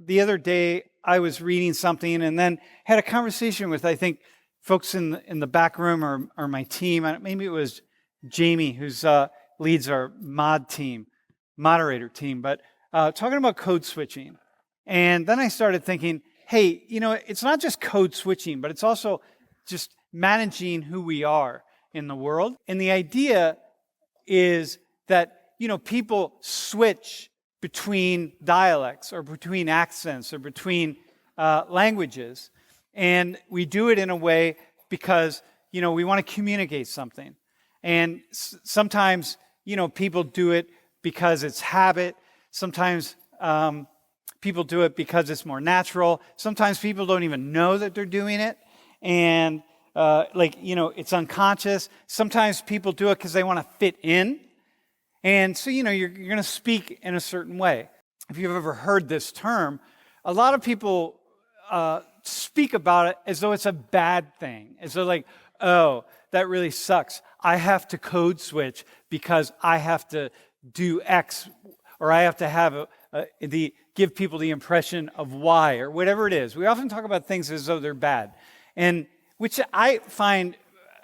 the other day I was reading something and then had a conversation with, I think, folks in the back room or my team. Maybe it was Jamie, who's leads our moderator team, but talking about code switching. And then I started thinking, hey, it's not just code switching, but it's also just managing who we are in the world. And the idea is that, people switch between dialects or between accents or between languages. And we do it in a way because, we want to communicate something. And sometimes, people do it because it's habit. Sometimes people do it because it's more natural. Sometimes people don't even know that they're doing it. And it's unconscious. Sometimes people do it because they want to fit in. And so, you're going to speak in a certain way. If you've ever heard this term, a lot of people speak about it as though it's a bad thing. As though like, oh, that really sucks. I have to code switch because I have to do X, or I have to have give people the impression of Y, or whatever it is. We often talk about things as though they're bad, and which I find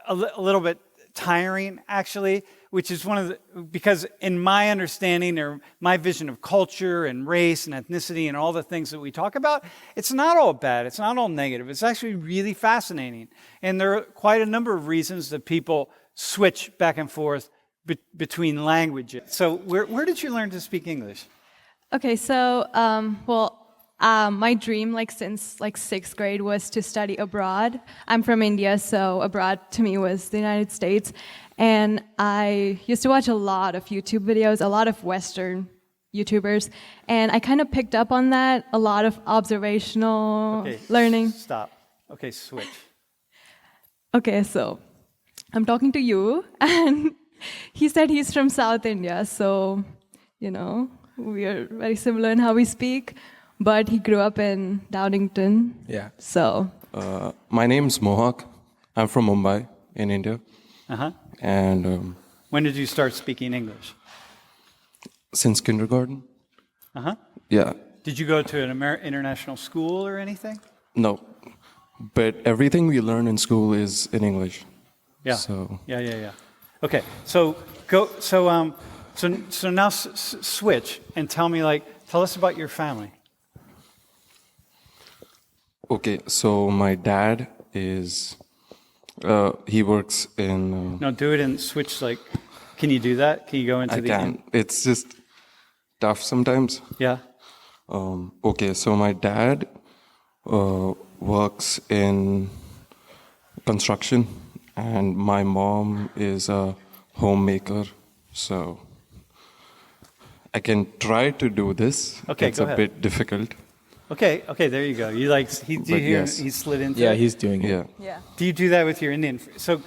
a little bit tiring, actually, which is because in my understanding or my vision of culture and race and ethnicity and all the things that we talk about, it's not all bad, it's not all negative, it's actually really fascinating. And there are quite a number of reasons that people switch back and forth between languages. So where did you learn to speak English? Okay, so, my dream, since sixth grade, was to study abroad. I'm from India, so abroad to me was the United States. And I used to watch a lot of YouTube videos, a lot of Western YouTubers, and I kind of picked up on that, a lot of observational learning. Stop. Okay, switch. Okay, so I'm talking to you, and he said he's from South India, so, we are very similar in how we speak, but he grew up in Downington. Yeah. So. My name's Mohak. I'm from Mumbai in India. Uh-huh. And when did you start speaking English? Since kindergarten. Uh-huh. Yeah. Did you go to an international school or anything? No. But everything we learn in school is in English. Yeah. So. Yeah. Okay. So go. So now switch and tell us about your family. Okay. So my dad is. He works in. No, do it and switch. Can you do that? Can you go into I can. It's just tough sometimes. Yeah. Okay. So my dad works in construction, and my mom is a homemaker. So I can try to do this. Okay, it's go a ahead. bit difficult. Okay, there you go. He slid into it? Yeah, he's doing it. Yeah. Do you do that with your Indian? So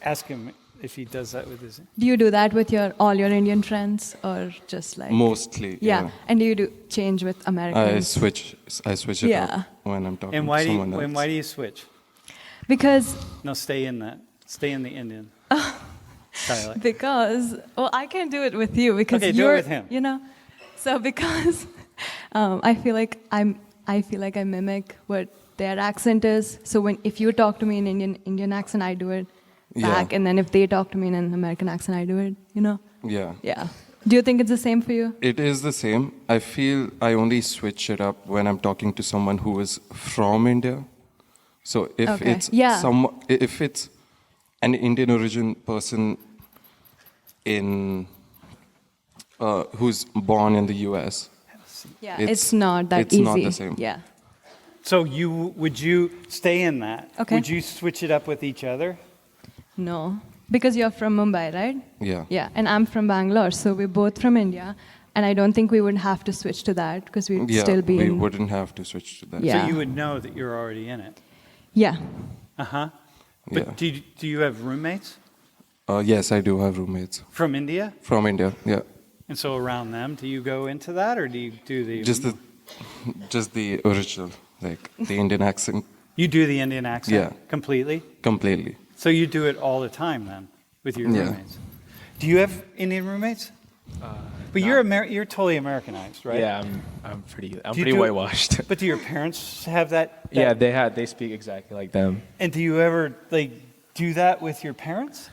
ask him if he does that with his. Do you do that with all your Indian friends, or just Mostly. Yeah. And do you change with Americans? I switch it up when I'm talking And why to someone else. and why do you switch? Because. No, stay in the Indian dialect. Because I can't do it with you because okay, you're. Do it with him. So because I feel like I mimic what their accent is. So if you talk to me in Indian accent, I do it back, and then if they talk to me in an American accent, I do it. Yeah. Yeah. Do you think it's the same for you? It is the same. I feel I only switch it up when I'm talking to someone who is from India. So if if it's an Indian origin person who's born in the U.S. Yeah, it's not that easy. It's not the same. Yeah. So would you stay in that? Okay. Would you switch it up with each other? No, because you're from Mumbai, right? Yeah. Yeah, and I'm from Bangalore, so we're both from India, and I don't think we would have to switch to that because we'd still be. We wouldn't have to switch to that. Yeah. So you would know that you're already in it. Yeah. Uh-huh. But do you have roommates? Yes, I do have roommates. From India? From India, yeah. And so around them, do you go into that, or do you do the... Just the original, like the Indian accent. You do the Indian accent? Yeah. Completely? Completely. So you do it all the time then, with your roommates? Do you have Indian roommates? But you're totally Americanized, right? Yeah, I'm pretty Do you pretty do- whitewashed. But do your parents have that? Yeah, they speak exactly like them. And do you ever like do that with your parents?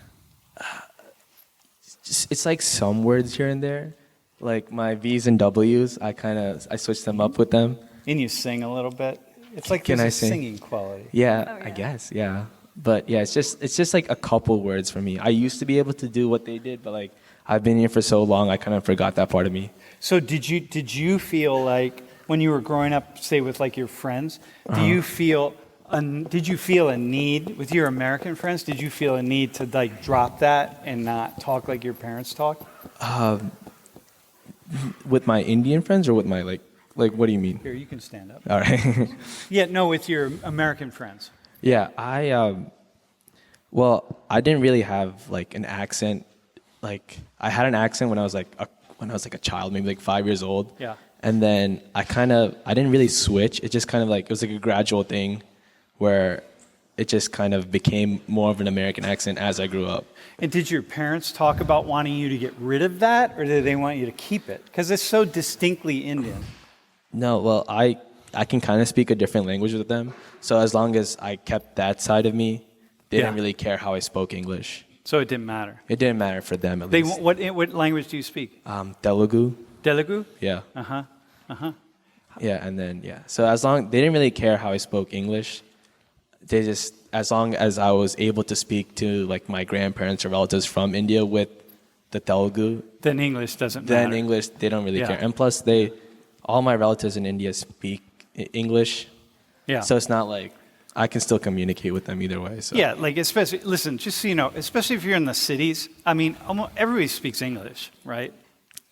It's like some words here and there, like my V's and W's. I switch them up with them. And you sing a little bit. It's like Can there's I a sing? singing quality. Yeah, I guess. Yeah, but yeah, it's just like a couple words for me. I used to be able to do what they did, but like I've been here for so long, I kind of forgot that part of me. So did you feel like when you were growing up, say with like your friends, did you feel a need with your American friends? Did you feel a need to like drop that and not talk like your parents talk? With my Indian friends or with my like what do you mean? Here, you can stand up. All right. Yeah, no, with your American friends. Yeah, I didn't really have like an accent. Like I had an accent when I was like a child, maybe like 5 years old. Yeah. And then I didn't really switch. It just kind of like, it was like a gradual thing where it just kind of became more of an American accent as I grew up. And did your parents talk about wanting you to get rid of that, or did they want you to keep it? Because it's so distinctly Indian. No, well, I can kind of speak a different language with them. So as long as I kept that side of me, they didn't really care how I spoke English. So it didn't matter. It didn't matter for them at They least. what language do you speak? Telugu. Telugu? Yeah. Uh-huh. Yeah, and then so they didn't really care how I spoke English. They just, as long as I was able to speak to like my grandparents or relatives from India with the Telugu, Then English doesn't matter. then English, they don't really Yeah. care. And plus, all my relatives in India speak English, Yeah. so it's not like I can still communicate with them either way. So. Yeah, like especially, listen, just so you know, especially if you're in the cities, I mean, almost everybody speaks English, right?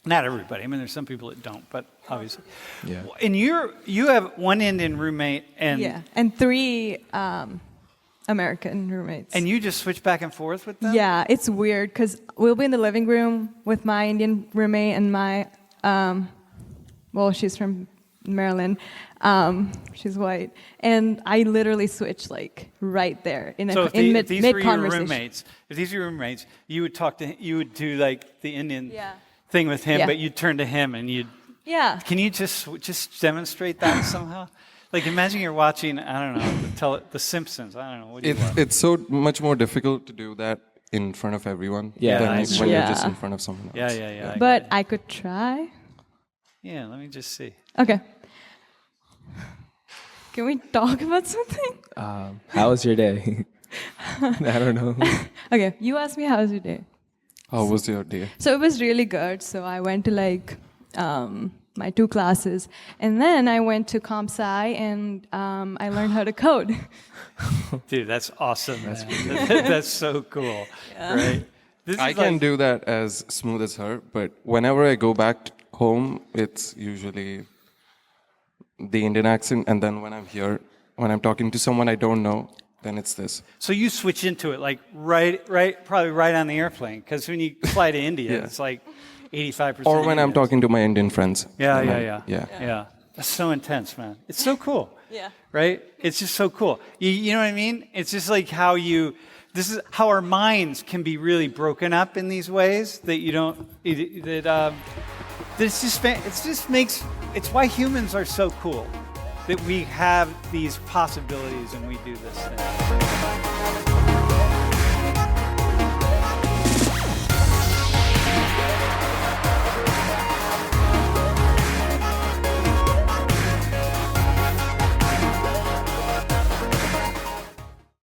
Not everybody. I mean, there's some people that don't, but obviously. Yeah. And you have one Indian roommate, and 3 American roommates. and you just switch back and forth with them? Yeah, it's weird because we'll be in the living room with my Indian roommate and my, she's from Maryland. She's white, and I literally switch like right there in So if mid these were your conversation. roommates, you would do like the Indian Yeah. thing with him, Yeah. but you'd turn to him and you'd. Yeah. Can you just demonstrate that somehow? Like imagine you're watching, I don't know, The Simpsons. I don't know. What do you watch? It's so much more difficult to do that in front of everyone Yeah, than that's when true. you're just Yeah. in front of someone else. Yeah. But I could try. Yeah, let me just see. Okay. Can we talk about something? How was your day? I don't know. Okay, you asked me how was your day. How was your day? So it was really good. So I went to like my 2 classes, and then I went to Comp Sci and I learned how to code. Dude, that's awesome. That's so cool. Right? This I is can like- do that as smooth as her, but whenever I go back home, it's usually the Indian accent, and then when I'm here, when I'm talking to someone I don't know, then it's this. So you switch into it like probably right on the airplane, because when you fly to India, Yeah. it's like 85%. Or when I'm Indians. talking to my Indian friends. Yeah. Yeah. That's so intense, man. It's so cool. Yeah. Right? It's just so cool. You know what I mean? It's just like this is how our minds can be really broken up in these ways that you don't, it's why humans are so cool, that we have these possibilities and we do this thing.